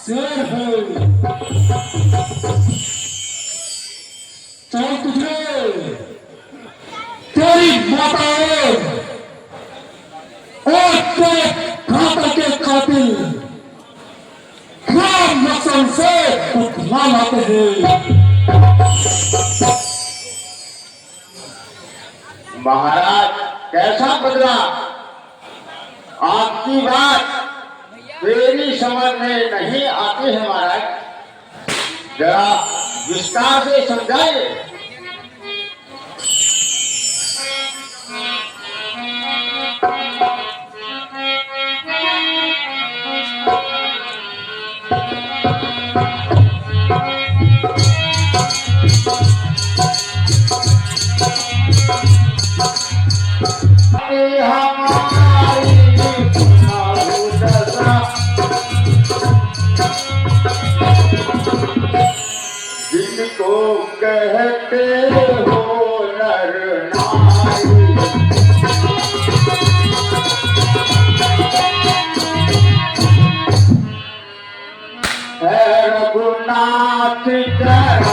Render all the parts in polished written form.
शेर है। चल तुझे तेरी माताएं और तेरे घातक के कातिल राम लक्ष्मण से बदला लाते हैं। महाराज कैसा बदला? आपकी बात मेरी समझ में नहीं आती है महाराज, जरा विस्तार से समझाइए। जिनको कहते हो नर नारी, है रघुनाथ जरा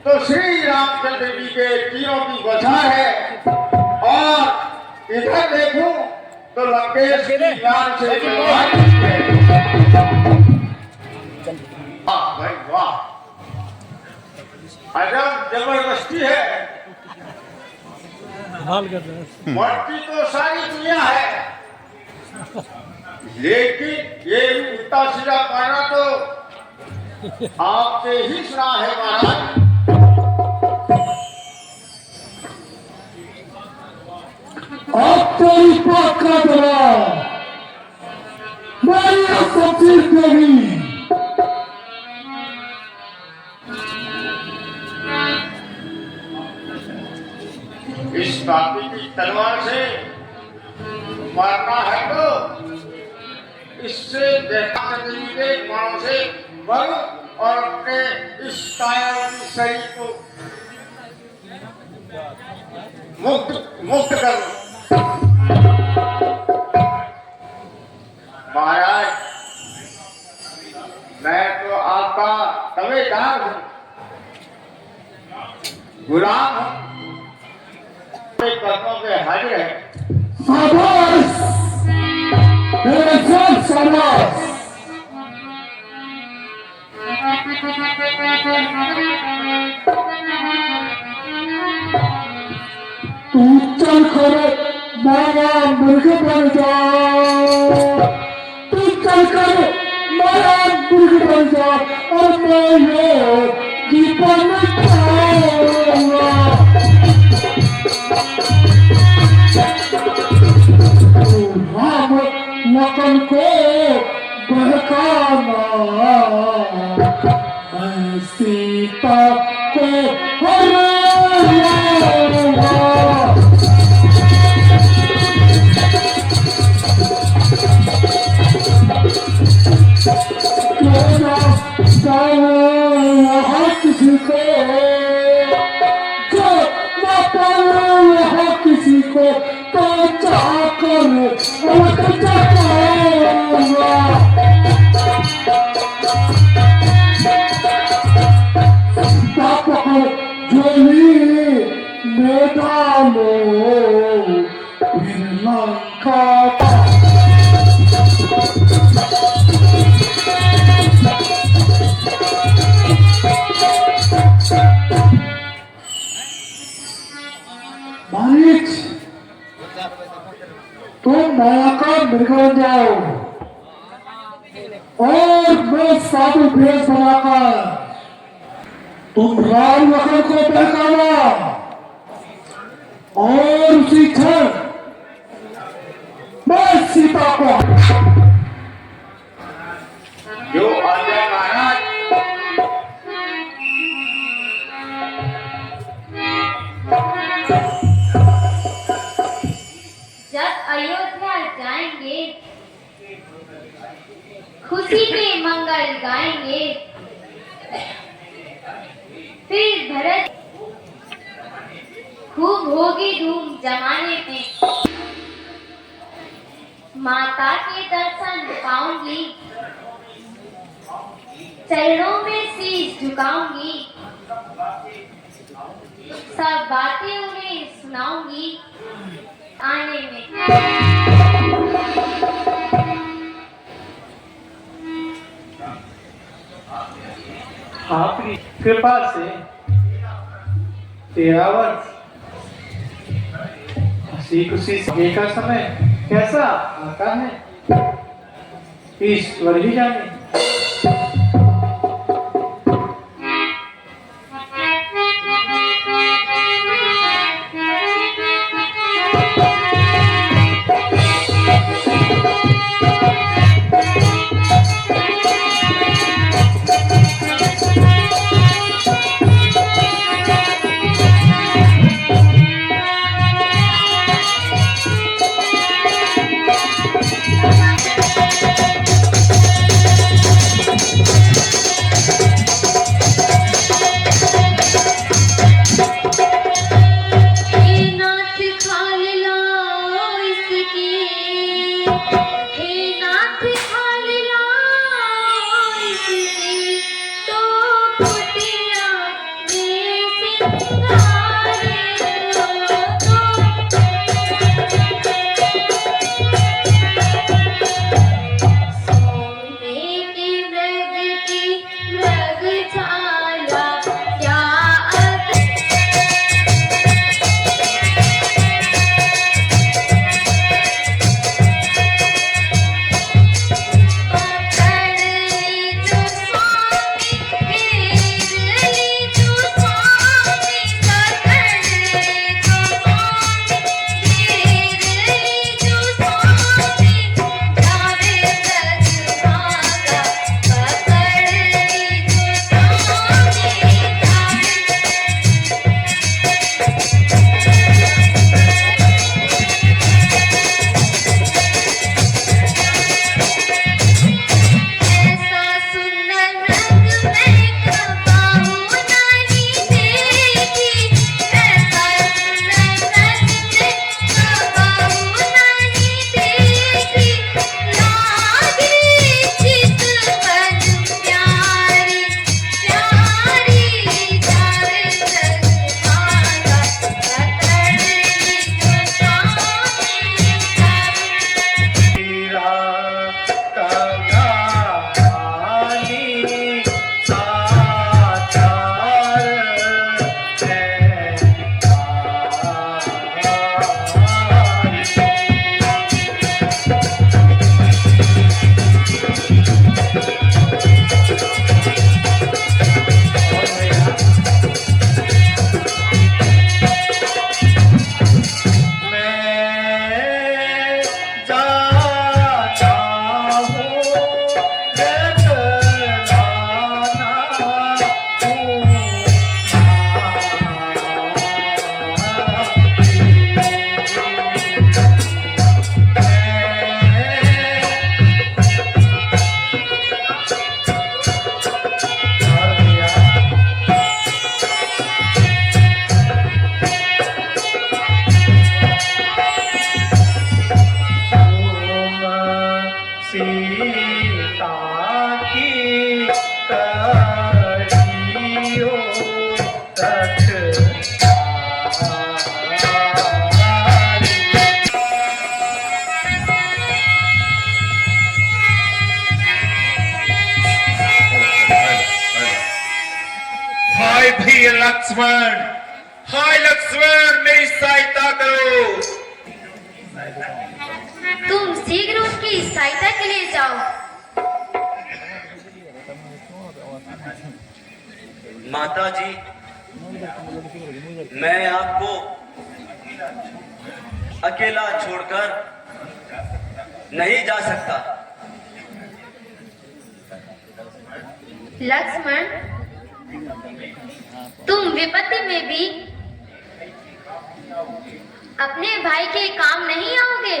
तो श्री रामचंद्र जी के तीरों की बौछार है, और इधर देखूं तो लंकेश की जान से भाई वाह, अजब जबरदस्ती है। मरती तो सारी दुनिया है, लेकिन ये उल्टा सीधा कहना तो आपसे ही सुना है महाराज। अब तेरी बात का जवाब मैंने सबसे देगी। इस काफी की तलवार से मारना है तो इससे देखा देवी के मानव से बल और अपने इस कायम शरीर को मुक्त कर दो। महाराज मैं तो आपका तबेदार हूँ, गुलाम हूँ, कदमों पे हाजिर है। शाबाश मेरे साथ शाबाश। तू चल कर मेरा मुर्ग बन जा, तू चल कर मेरा मुर्ग बन जा और मैं ये जीवन पाऊंगा। राम लखन को बहकाना, मैं सीता को हराऊंगा। किसी को जो न पाऊं यहाँ किसी को तो चाहकर अलग जाऊंगा। पकड़ झोली में डालो फिर लंका मालिक तुम माया का मृग बन जाओ और मैं साधु भेष बनाकर तुम राम लखन को बहकाना और उसी क्षण मैं सीता को जो आज्ञा महाराज। जब अयोध्या जाएंगे खुशी के मंगल गाएंगे, फिर भरत खूब होगी धूम जमाने में। माता के दर्शन पाऊंगी, चरणों में शीश झुकाऊंगी, सब बातें उन्हें सुनाऊंगी आने में। आपकी कृपा से 13 वर्ष हंसी खुशी समय का समय कैसा आता है ईश्वर ही जाने। लक्ष्मण, हाय लक्ष्मण, मेरी सहायता करो। तुम शीघ्र उसकी सहायता के लिए जाओ। माता जी, मैं आपको अकेला छोड़कर नहीं जा सकता। लक्ष्मण, तुम विपत्ति में भी अपने भाई के काम नहीं आओगे।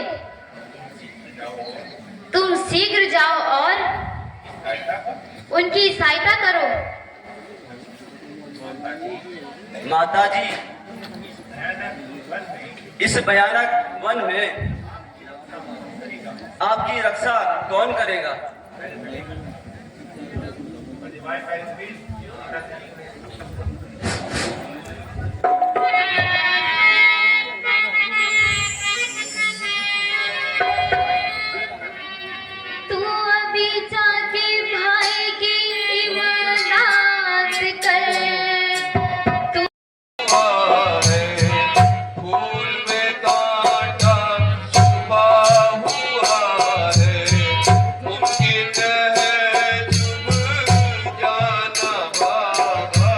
तुम शीघ्र जाओ और उनकी सहायता करो। माता जी, इस भयानक वन में आपकी रक्षा कौन करेगा? तू अभी जाके भाई की इमदाद कर। फूल में कांटा छुपा हुआ है, मुमकिन है चुभ जाना बाबा,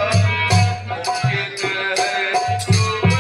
मुमकिन है चुभ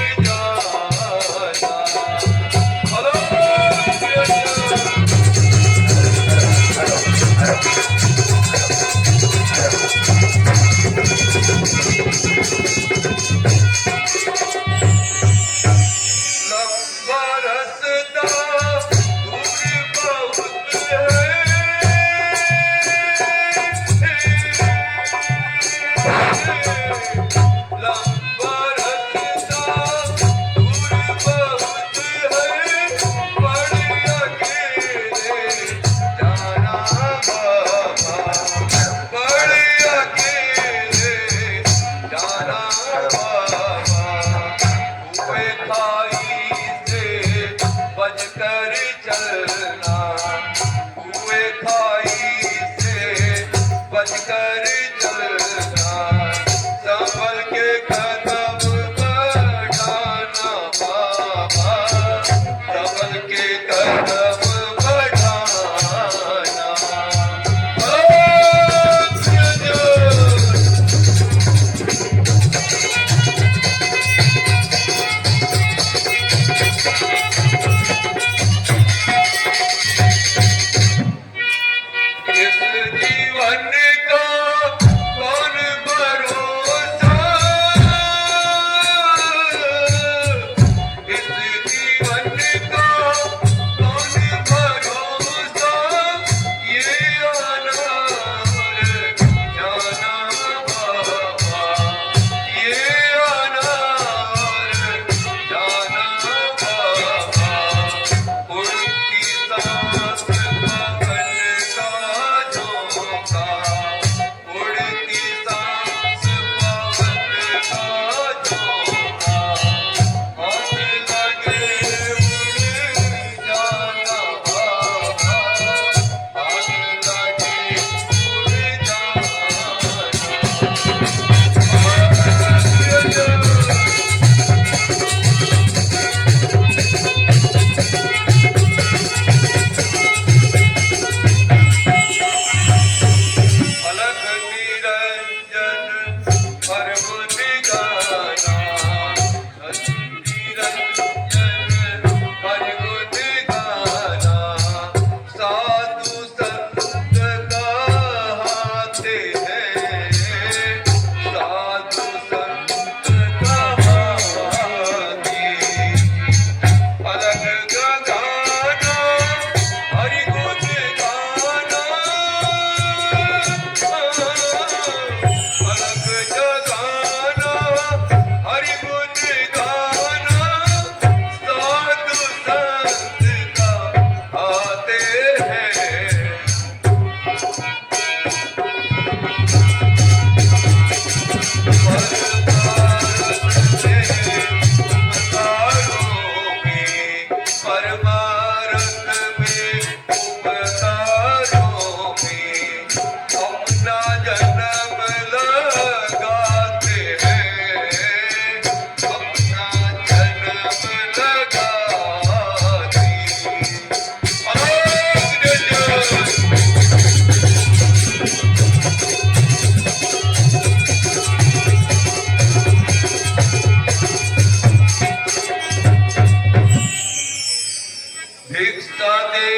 दे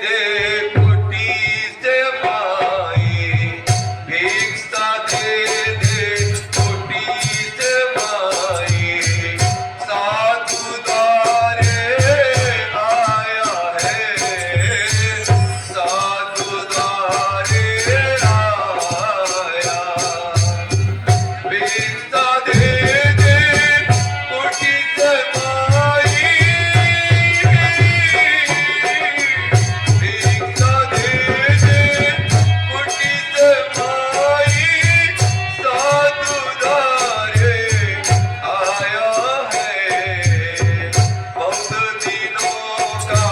दे कुटी से माई, भिक्षा दे दे कुटी से माई, साधु द्वारे आया है, साधु द्वारे आया, भिक्षा दे दे कुटी से माई, भिक्षा दे दे कुटी से माई, साधु द्वारे आया है, बहुत दिनों का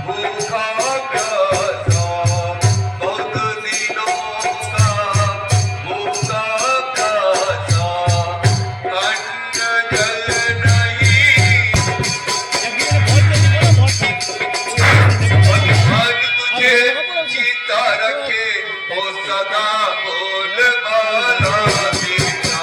भूखा प्यासा, बहुत दिनों का भूखा प्यासा, अन्न जल नहीं, भगवान तुझे जीता रखे, हो सदा बोल बाला देना।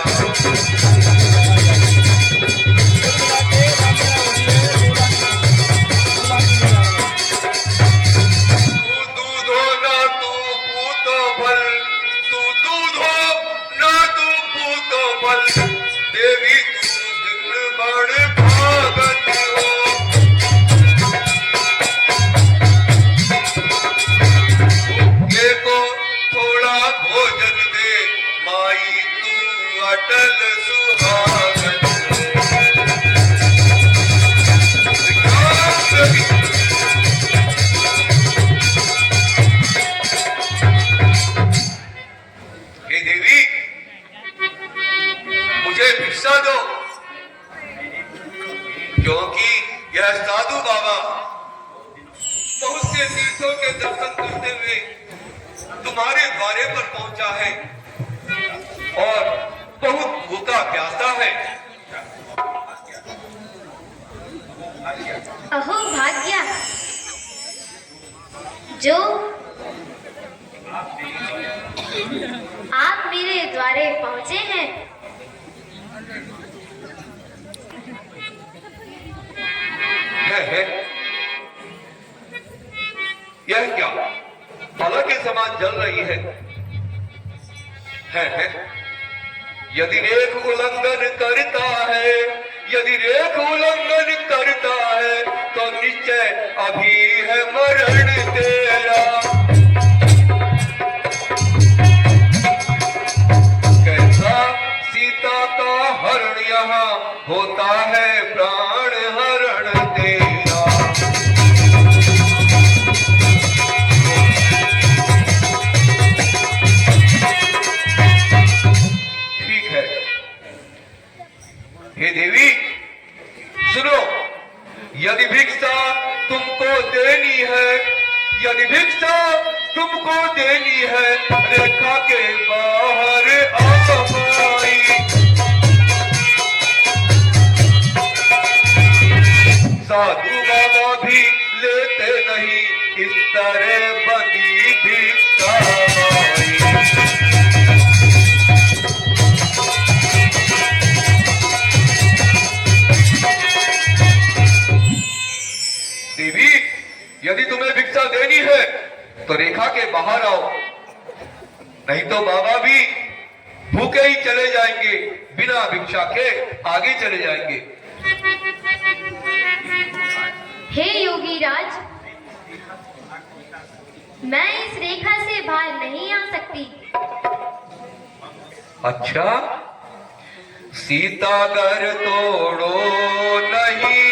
तू दूध हो ना तू पूत बल, तू दूध हो ना तू पूत बल, देवी तू दिन बड़ भागत हो, भूखे को थोड़ा भोजन दे, माई तू अटल सुहागन हे देवी, मुझे भिक्षा दो, क्योंकि यह साधु बाबा बहुत से तीर्थों के दर्शन करते हुए तुम्हारे द्वारे पर पहुंचा है और बहुत भूखा प्यासा है। अहो भाग्या, जो आप मेरे द्वारे पहुंचे हैं, है यह क्या बाला के समान जल रही है? यदि रेख उल्लंघन करता है, यदि रेख उल्लंघन करता है, तो निश्चय अभी है मरण तेरा। कैसा सीता का हरण यहाँ होता है प्राण हरण तेरा। ठीक है, हे देवी सुनो, यदि भिक्षा तुमको देनी है, यदि भिक्षा तुमको देनी है, रेखा के बाहर आओ माई। साधु बाबा भी लेते नहीं इस तरह बनी भिक्षा माई। देवी, यदि तुम्हें भिक्षा देनी है तो रेखा के बाहर आओ, नहीं तो बाबा भी भूखे ही चले जाएंगे, बिना भिक्षा के आगे चले जाएंगे। हे योगी राज, मैं इस रेखा से बाहर नहीं आ सकती। अच्छा, सीतागर तोड़ो नहीं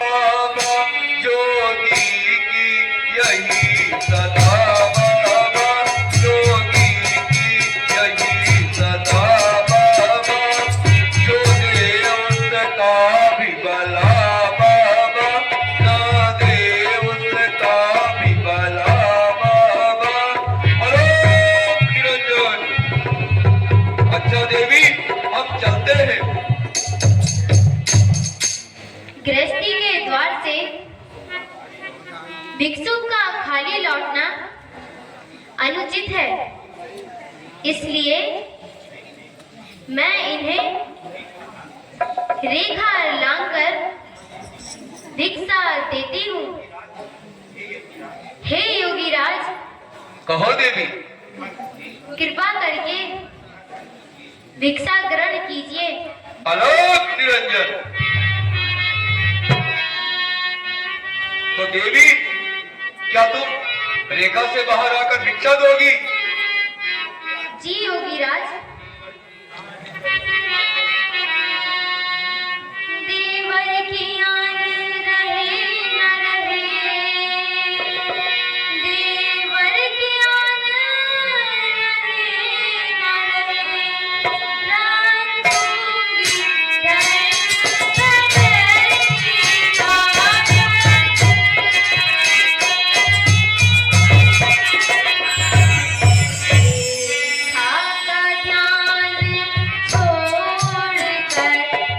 बाबा, जोगी की यही सदा बाबा, जोगी की यही सदा बाबा, जो दे उसका भी भला बाबा, ना दे उसका भी भला बाबा। अरे निरंजन, अच्छा देवी, हम चलते हैं। गृहस्थी के द्वार से भिक्षु का खाली लौटना अनुचित है, इसलिए मैं इन्हें रेखा लांघकर भिक्षा देती हूँ। कहो देवी। कृपा करके भिक्षा ग्रहण कीजिए। आलोक निरंजन। तो देवी, क्या तुम रेखा से बाहर आकर भिक्षा दोगी? जी योगीराज। देवर की आन रहे न रहे, देवर की आन रहे न रहे, प्राण दूंगी खाता ध्यान छोड़ कर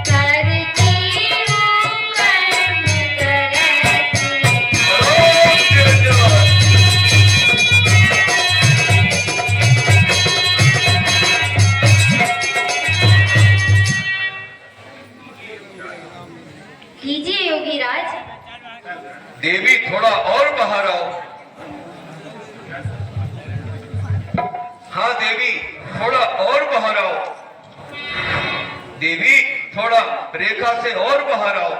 करती हूँ कर्म करती। आलोक निरंजन। कीजिए योगीराज। देवी, थोड़ा और बाहर आओ। हाँ देवी, थोड़ा और बाहर आओ। देवी, थोड़ा रेखा से और बाहर आओ।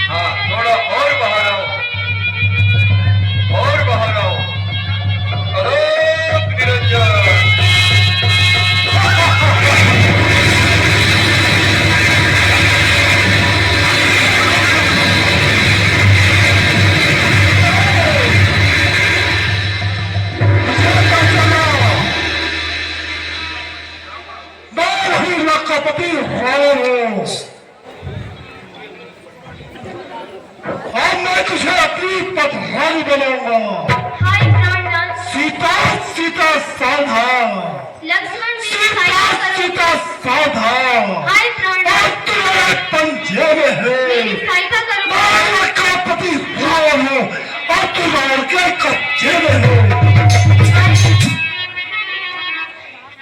हाँ, थोड़ा और बाहर आओ, और बाहर आओ। आलोक निरंजन। मैं ही लखपति हूँ और मैं तुझे अपनी पटरानी बनाऊंगा। हाय प्राणनाथ। सीता सीता सावधान, लक्ष्मण मेरी सीता सहायता करो। सीता सावधान। हाय और प्राणनाथ। तुम्हारे पंजे में है। मेरी सहायता करो। मैं लखपति रावण हूँ और तुम्हारे के कच्चे में हो।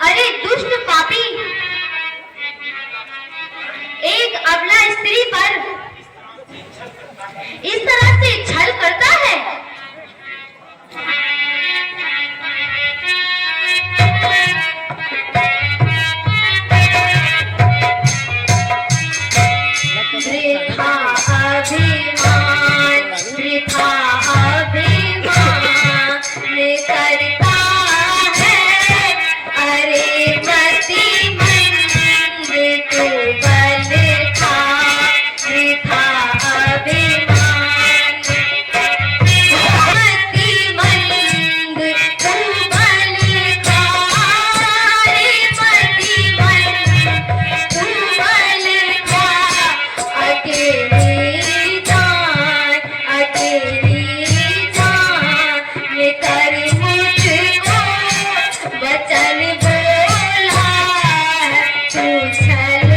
अरे दुष्ट पापी, एक अबला स्त्री पर इस तरह से छल करता है। वृथा अभिमान, वृथा अभिमान करता है। अरे मति मंद तू बल खा, वृथा अभिमान। मति मंद तू बल खा, अरे मति मंद तू बल खा। अकेली जान, अकेली जान ये कर मुझको वचन बोला है, तू छल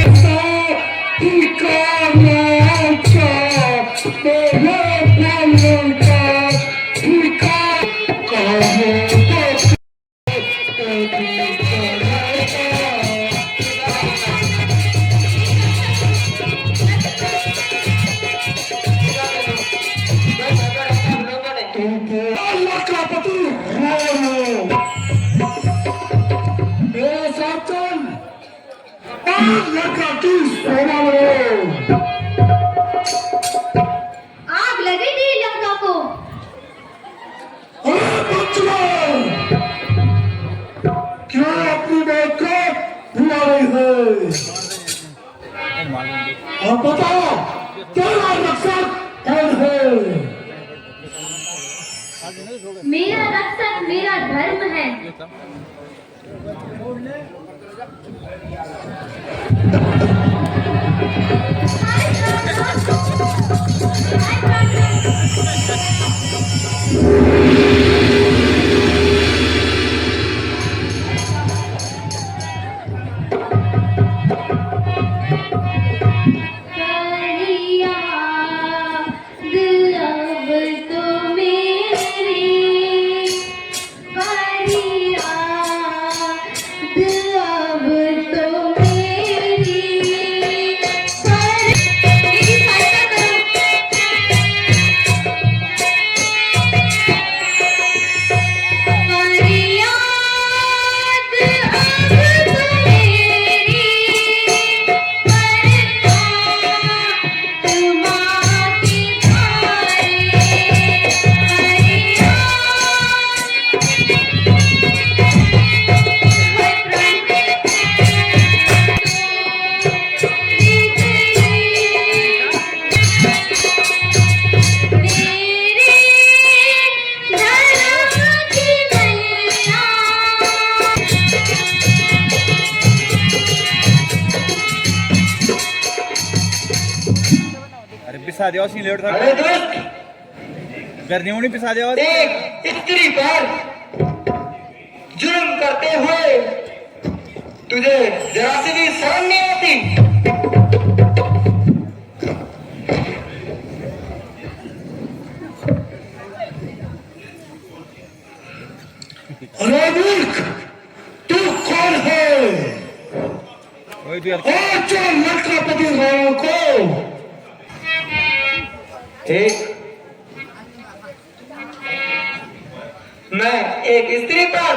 लखपति रावण मेरे साथ चल और लखा की सेना में। आग लगेगी लंका को। अरे बच्चों, क्या अपनी बात को भुला रही है? और बताओ तेरा रक्षक कौन है? मेरा रक्षक मेरा धर्म है। पिसा देवा सी लेट था अरे दोस्त, घर नहीं पिसा देवा एक स्त्री पर जुल्म करते हुए तुझे जरा से भी शर्म नहीं आती? अरे मूर्ख, तू कौन है? वही तो यार और जो लड़कापति वालों को मैं एक स्त्री पर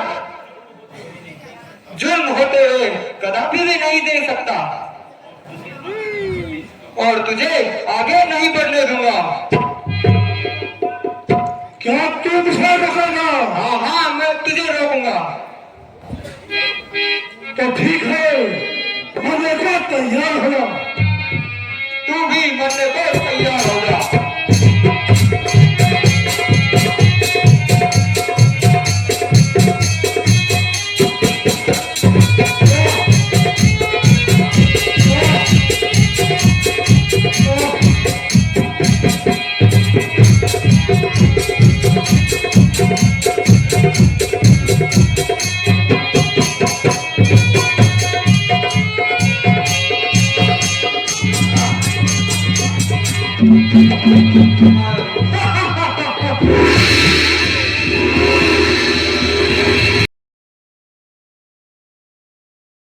जुल्म होते हुए कदापि भी नहीं दे सकता और तुझे आगे नहीं बढ़ने दूंगा। क्या तू मुझे रोकेगा? हाँ हाँ, मैं तुझे रोकूंगा। तो ठीक है, मरने को तैयार हो जा। तू भी मरने को तैयार हो जा।